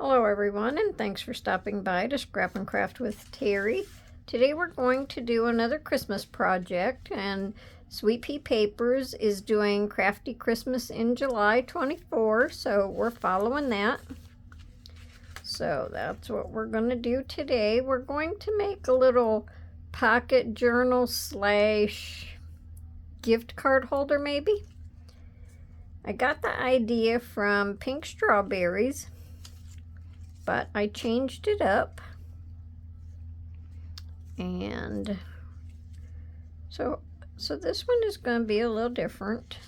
Hello everyone, and thanks for stopping by to Scrap and Craft with Terry. Today we're going to do another Christmas project, and Sweet Pea Papers is doing Crafty Christmas in July 24, so we're following that. So that's what we're going to do today. We're going to make a little pocket journal slash gift card holder maybe. I got the idea from Pink Strawberries, but I changed it up, and so this one is going to be a little different.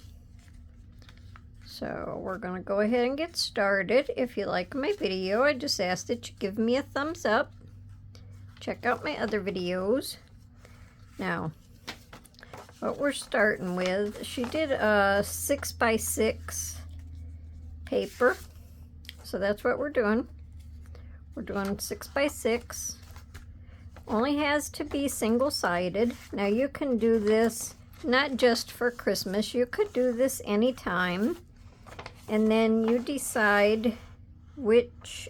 So we're going to go ahead and get started. If you like my video, I just ask that you give me a thumbs up. Check out my other videos. Now, what we're starting with, she did a 6x6 paper, so that's what we're doing. We're doing 6x6. Only has to be single-sided. Now you can do this not just for Christmas. You could do this anytime. And then you decide which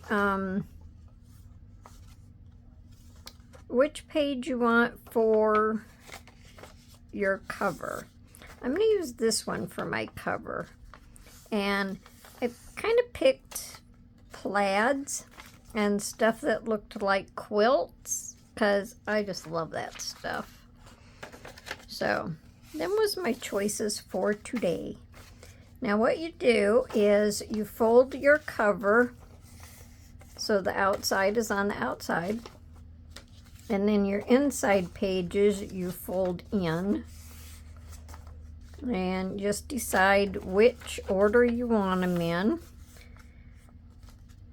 page you want for your cover. I'm going to use this one for my cover. And I kind of picked plaids and stuff that looked like quilts, because I just love that stuff. So, them was my choices for today. Now what you do is you fold your cover so the outside is on the outside, and then your inside pages you fold in, and just decide which order you want them in.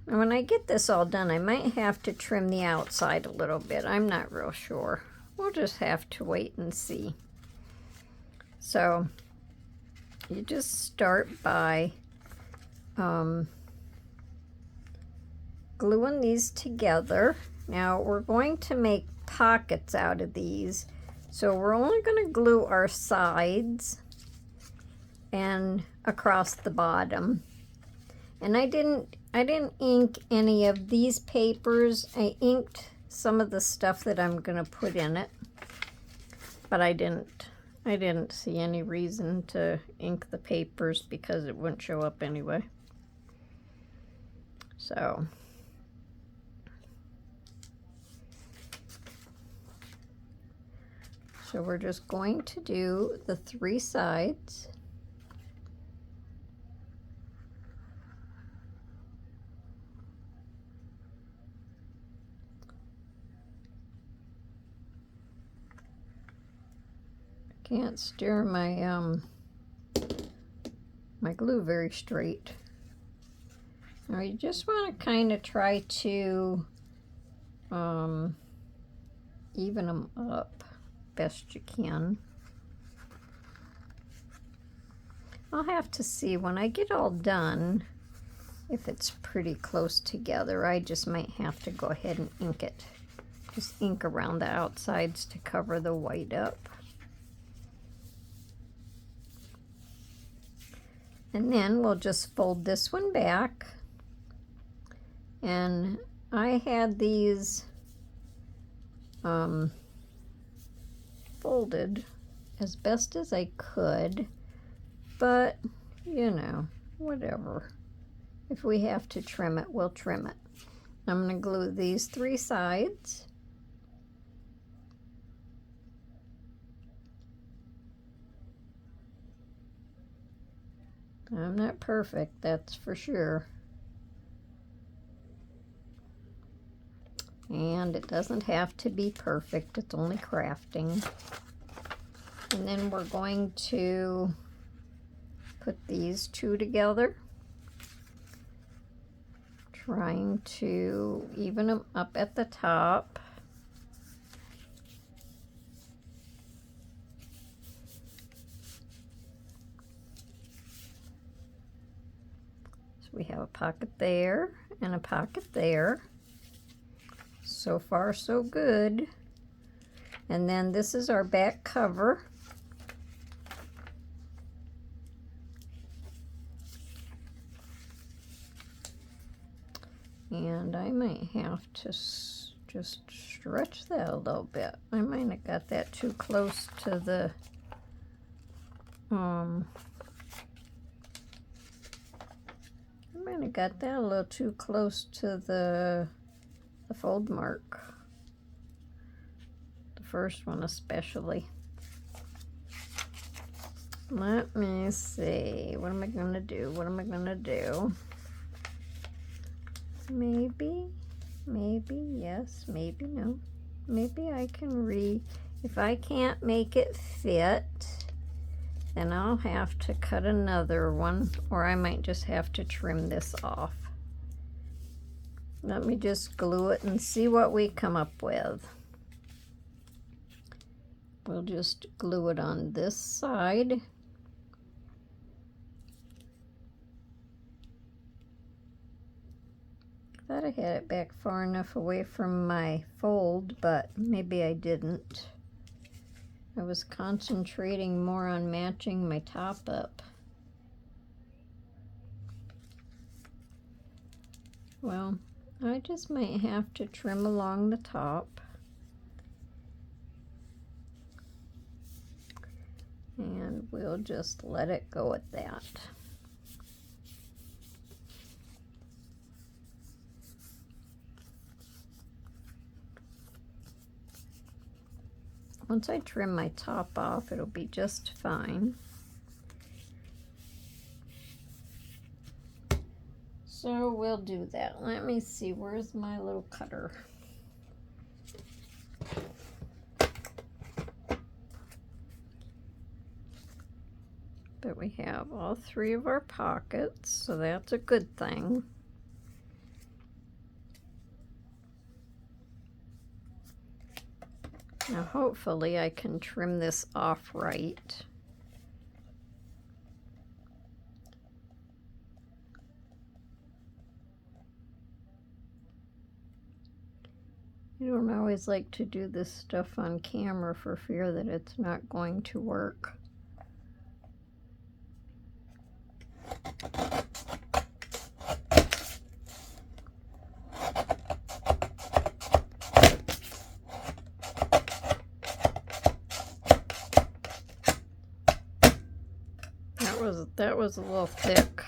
And when I get this all done, I might have to trim the outside a little bit. I'm not real sure. We'll just have to wait and see. So you just start by gluing these together. Now we're going to make pockets out of these. So we're only going to glue our sides and across the bottom. And I didn't ink any of these papers. I inked some of the stuff that I'm going to put in it, but I didn't see any reason to ink the papers because it wouldn't show up anyway. So we're just going to do the 3 sides. Can't steer my my glue very straight. Now you just want to kind of try to even them up best you can. I'll have to see when I get all done if it's pretty close together. I just might have to go ahead and ink it. Just ink around the outsides to cover the white up. And then we'll just fold this one back. And I had these folded as best as I could, but you know, whatever. If we have to trim it, we'll trim it. I'm going to glue these 3 sides. I'm not perfect, that's for sure. And it doesn't have to be perfect, it's only crafting. And then we're going to put these 2 together, trying to even them up at the top. We have a pocket there and a pocket there. So far so good. And then this is our back cover. And I might have to just stretch that a little bit. I might have got that too close to the I might have got that a little too close to the fold mark. The first one especially. Let me see. What am I going to do? What am I going to do? Maybe, yes, maybe no. Maybe I can if I can't make it fit, then I'll have to cut another one, or I might just have to trim this off. Let me just glue it and see what we come up with. We'll just glue it on this side. I thought I had it back far enough away from my fold, but maybe I didn't. I was concentrating more on matching my top up. Well, I just might have to trim along the top. And we'll just let it go at that. Once I trim my top off, it'll be just fine. So we'll do that. Let me see, where's my little cutter? But we have all three of our pockets, so that's a good thing. Now hopefully I can trim this off right. I don't always like to do this stuff on camera for fear that it's not going to work. That was a little thick.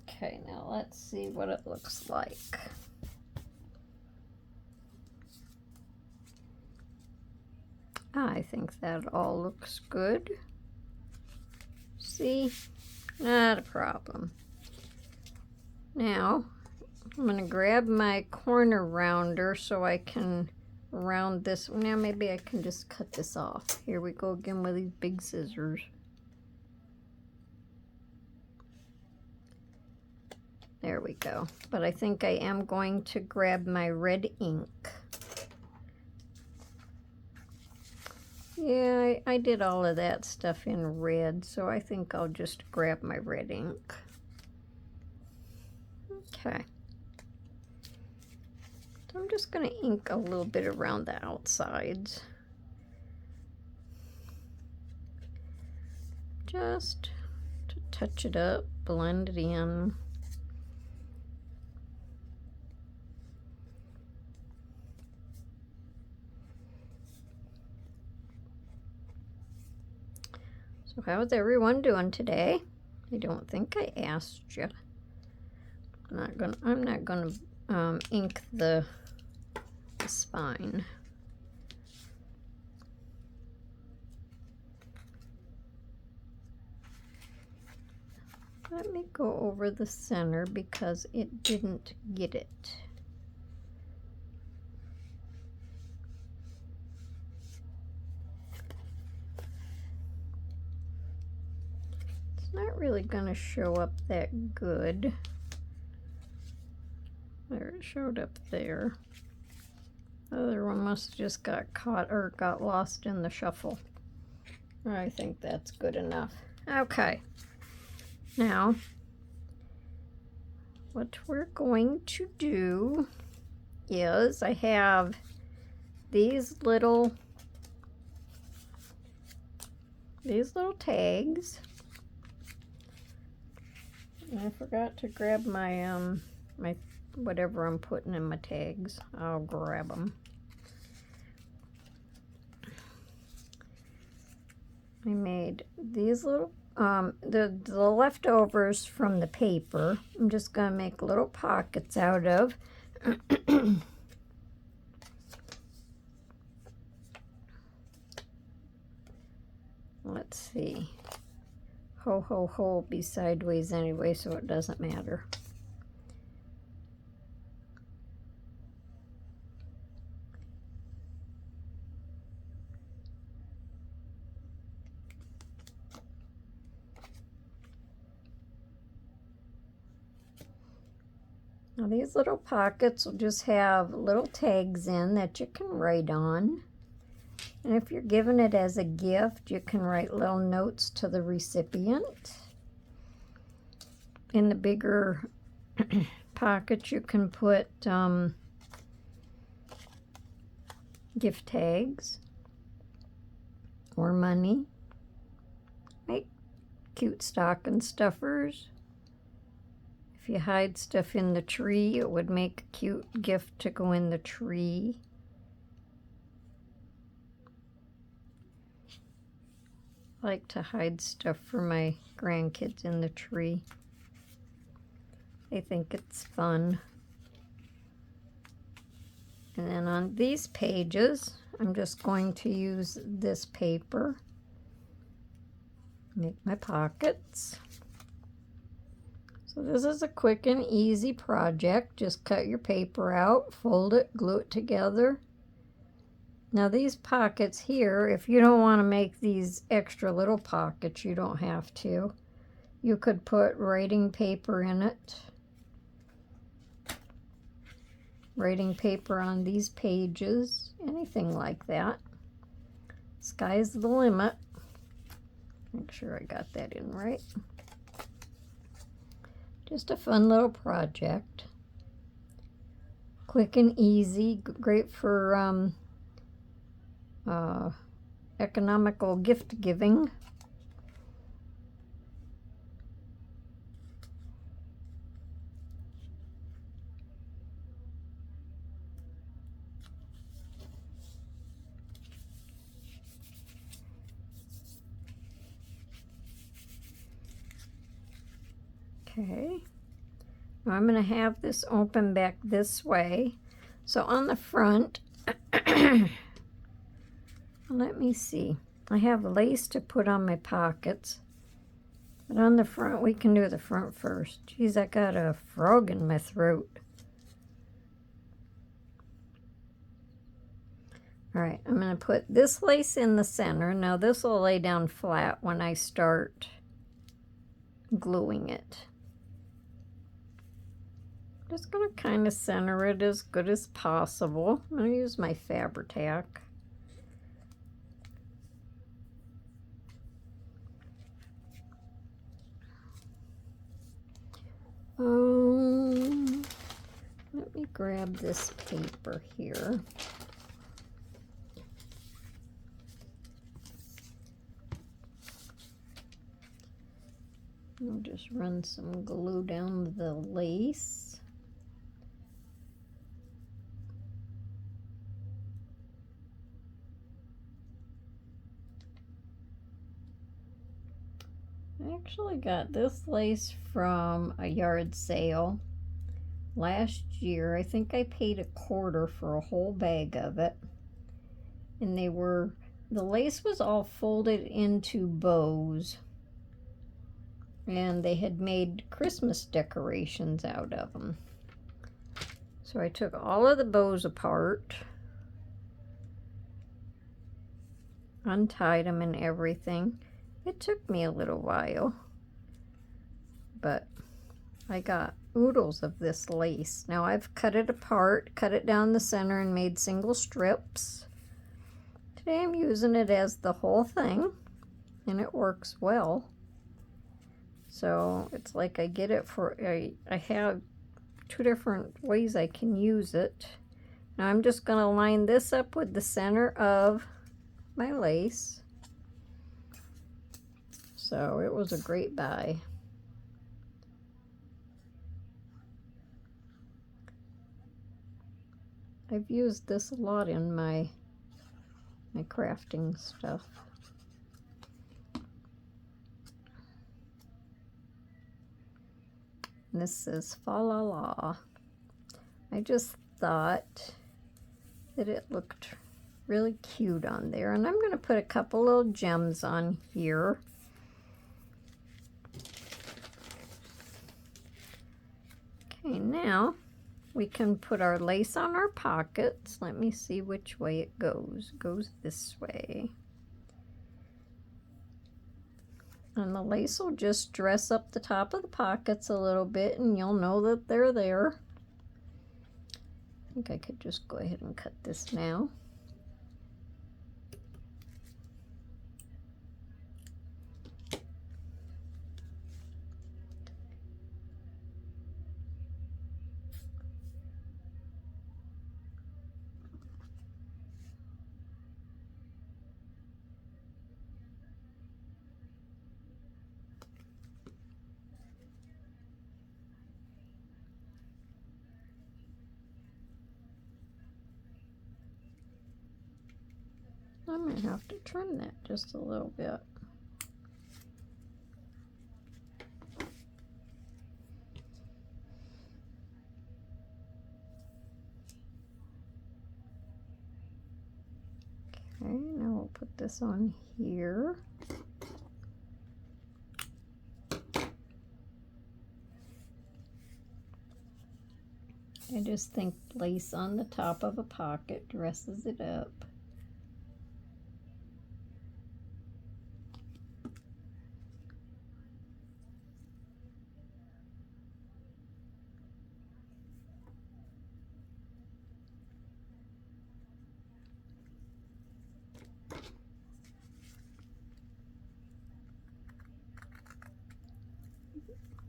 Okay, now let's see what it looks like. I think that all looks good. See? Not a problem. Now, I'm going to grab my corner rounder so I can round this. Now maybe I can just cut this off. Here we go again with these big scissors. There we go. But I think I am going to grab my red ink. Yeah, I did all of that stuff in red, so I think I'll just grab my red ink. Okay. So I'm just going to ink a little bit around the outsides. Just to touch it up, blend it in. So how's everyone doing today? I don't think I asked you. I'm not gonna ink the spine. Let me go over the center because it didn't get it. It's not really gonna show up that good. There, it showed up there. The other one must have just got caught or got lost in the shuffle. I think that's good enough. Okay. Now, what we're going to do is I have these little tags. And I forgot to grab my my whatever I'm putting in my tags. I'll grab them. I made these little the leftovers from the paper. I'm just gonna make little pockets out of. Let's see. Ho, ho, ho will be sideways anyway, so it doesn't matter. Now these little pockets will just have little tags in that you can write on. And if you're giving it as a gift, you can write little notes to the recipient. In the bigger pockets, you can put gift tags or money. Make cute stocking stuffers. If you hide stuff in the tree, it would make a cute gift to go in the tree. I like to hide stuff for my grandkids in the tree. They think it's fun. And then on these pages, I'm just going to use this paper. Make my pockets. So this is a quick and easy project. Just cut your paper out, fold it, glue it together. Now these pockets here, if you don't want to make these extra little pockets, you don't have to. You could put writing paper in it. Writing paper on these pages, anything like that. Sky's the limit. Make sure I got that in right. Just a fun little project. Quick and easy, great for economical gift giving. Okay, now I'm going to have this open back this way. So on the front, let me see. I have lace to put on my pockets. But on the front, we can do the front first. Geez, I got a frog in my throat. All right, I'm going to put this lace in the center. Now this will lay down flat when I start gluing it. Just going to kind of center it as good as possible. I'm going to use my Fabri-Tac. Let me grab this paper here. I'll just run some glue down the lace. I actually got this lace from a yard sale last year. I think I paid $1/4 for a whole bag of it. And the lace was all folded into bows. And they had made Christmas decorations out of them. So I took all of the bows apart, untied them and everything. It took me a little while, but I got oodles of this lace. Now I've cut it apart, cut it down the center, and made single strips. Today I'm using it as the whole thing, and it works well. So it's like I get it for, I have 2 different ways I can use it. Now I'm just going to line this up with the center of my lace. So it was a great buy. I've used this a lot in my crafting stuff. And this is Fa La La. I just thought that it looked really cute on there, and I'm going to put a couple little gems on here. Okay, now we can put our lace on our pockets. Let me see which way it goes. It goes this way. And the lace will just dress up the top of the pockets a little bit, and you'll know that they're there. I think I could just go ahead and cut this now. I might have to trim that just a little bit. Okay, now we'll put this on here. I just think lace on the top of a pocket dresses it up.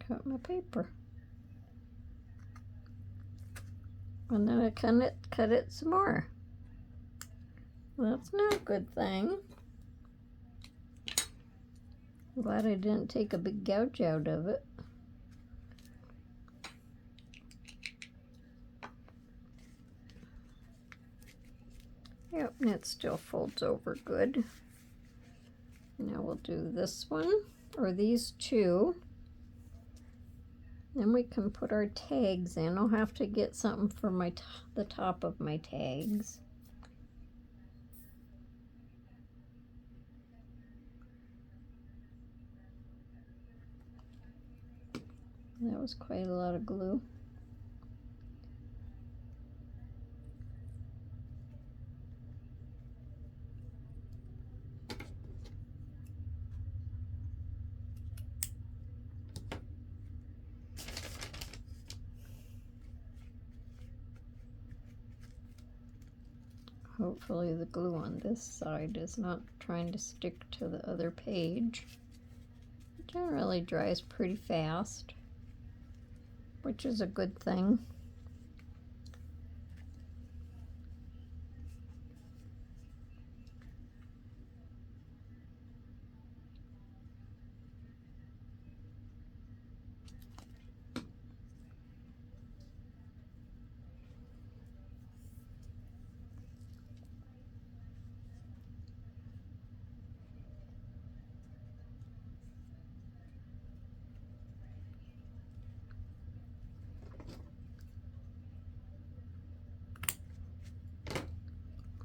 Cut my paper. And then I cut it some more. Well, that's not a good thing. I'm glad I didn't take a big gouge out of it. Yep, and it still folds over good. Now we'll do this one, or these two. Then we can put our tags in. I'll have to get something for the top of my tags. That was quite a lot of glue. Hopefully the glue on this side is not trying to stick to the other page. It generally dries pretty fast, which is a good thing.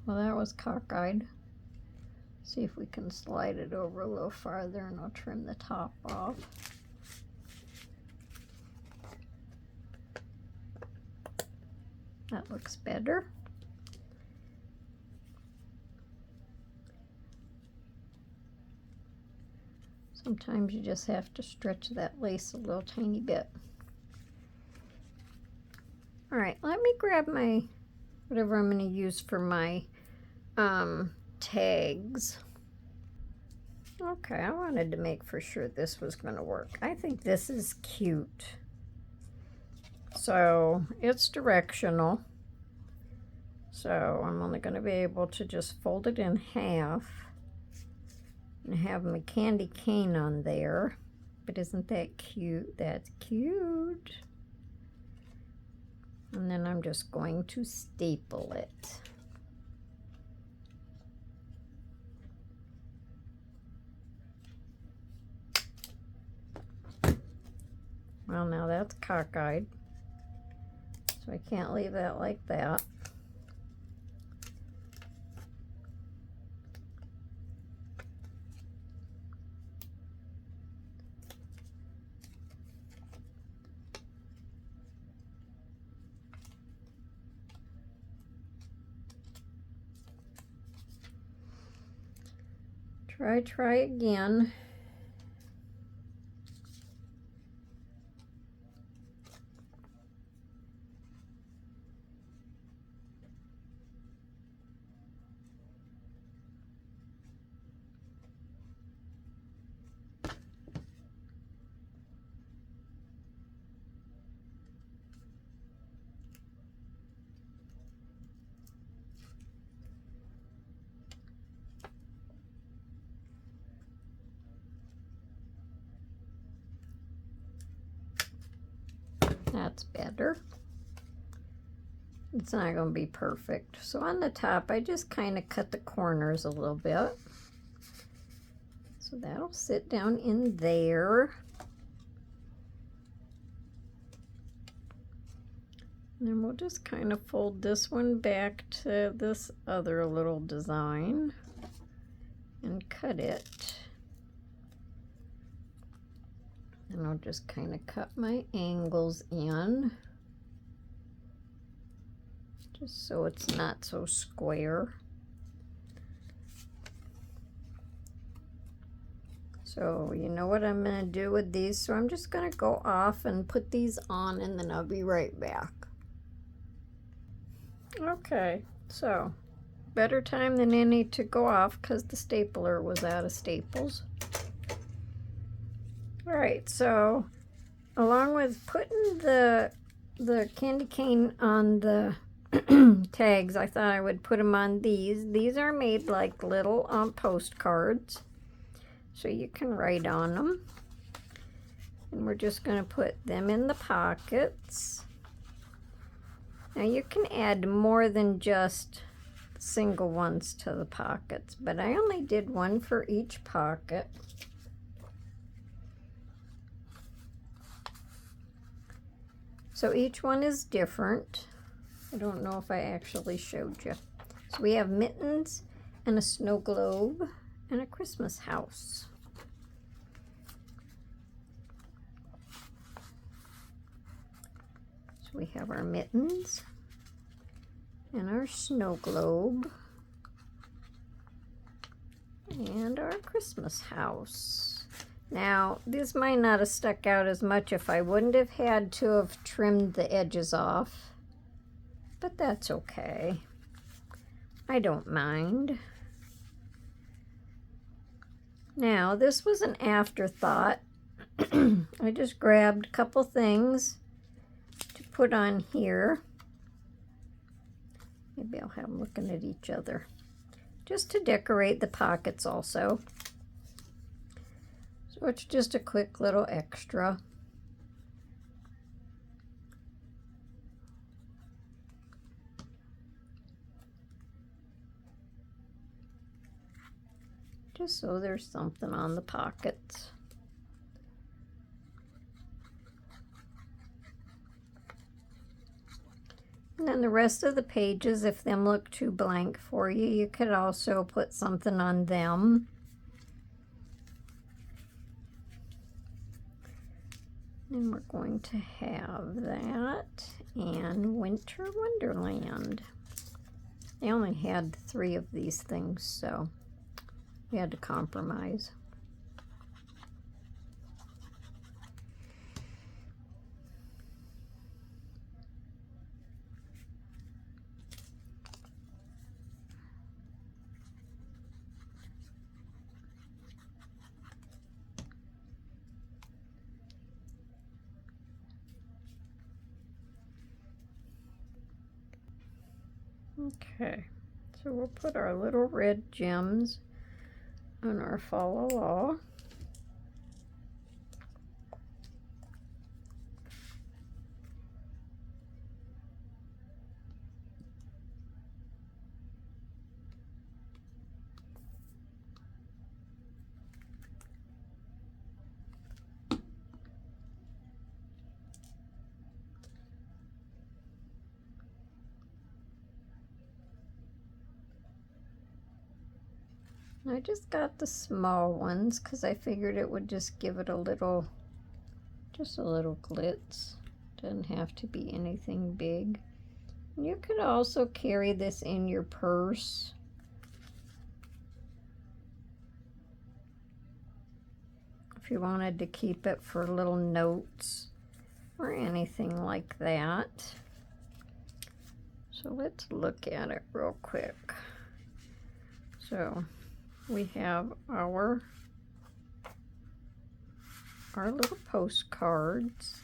Well, that was cockeyed. See if we can slide it over a little farther, and I'll trim the top off. That looks better. Sometimes you just have to stretch that lace a little tiny bit. All right, let me grab my whatever I'm going to use for my tags. Okay, I wanted to make for sure this was going to work. I think this is cute. So it's directional. So I'm only going to be able to just fold it in half and have my candy cane on there. But isn't that cute? That's cute. And then I'm just going to staple it. Well, now that's cockeyed, so I can't leave that like that. Try again. That's better. It's not going to be perfect. So on the top, I just kind of cut the corners a little bit. So that'll sit down in there. And then we'll just kind of fold this one back to this other little design and cut it. And I'll just kind of cut my angles in, just so it's not so square. So you know what I'm going to do with these, so I'm just going to go off and put these on, and then I'll be right back. Okay, so better time than any to go off because the stapler was out of staples. All right, so along with putting the candy cane on the tags, I thought I would put them on these. These are made like little postcards, so you can write on them. And we're just going to put them in the pockets. Now you can add more than just single ones to the pockets, but I only did one for each pocket. So each one is different. I don't know if I actually showed you. So we have mittens and a snow globe and a Christmas house. So we have our mittens and our snow globe and our Christmas house. Now, this might not have stuck out as much if I wouldn't have had to have trimmed the edges off, but that's okay. I don't mind. Now, this was an afterthought. I just grabbed a couple things to put on here. Maybe I'll have them looking at each other. Just to decorate the pockets also. So it's just a quick little extra. Just so there's something on the pockets. And then the rest of the pages, if them look too blank for you, you could also put something on them. And we're going to have that and Winter Wonderland. I only had 3 of these things, so we had to compromise. Okay, so we'll put our little red gems on our Fa La La. I just got the small ones because I figured it would just give it a little, just a little glitz. Doesn't have to be anything big. You could also carry this in your purse. If you wanted to keep it for little notes or anything like that. So let's look at it real quick. So we have our little postcards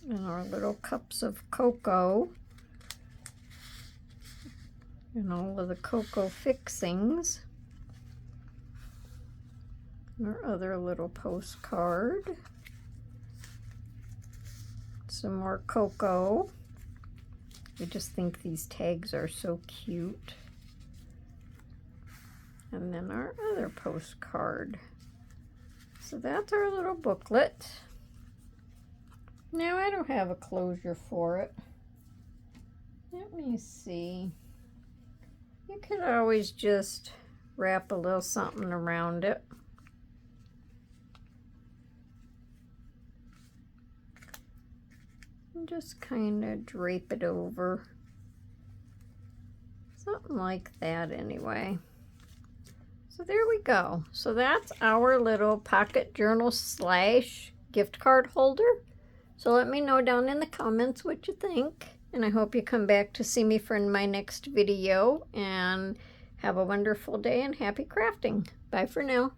and our little cups of cocoa and all of the cocoa fixings. And our other little postcard. Some more cocoa. I just think these tags are so cute. And then our other postcard. So that's our little booklet. Now I don't have a closure for it. Let me see. You could always just wrap a little something around it. And just kind of drape it over. Something like that anyway. So there we go. So that's our little pocket journal / gift card holder. So let me know down in the comments what you think. And I hope you come back to see me for my next video. And have a wonderful day and happy crafting. Bye for now.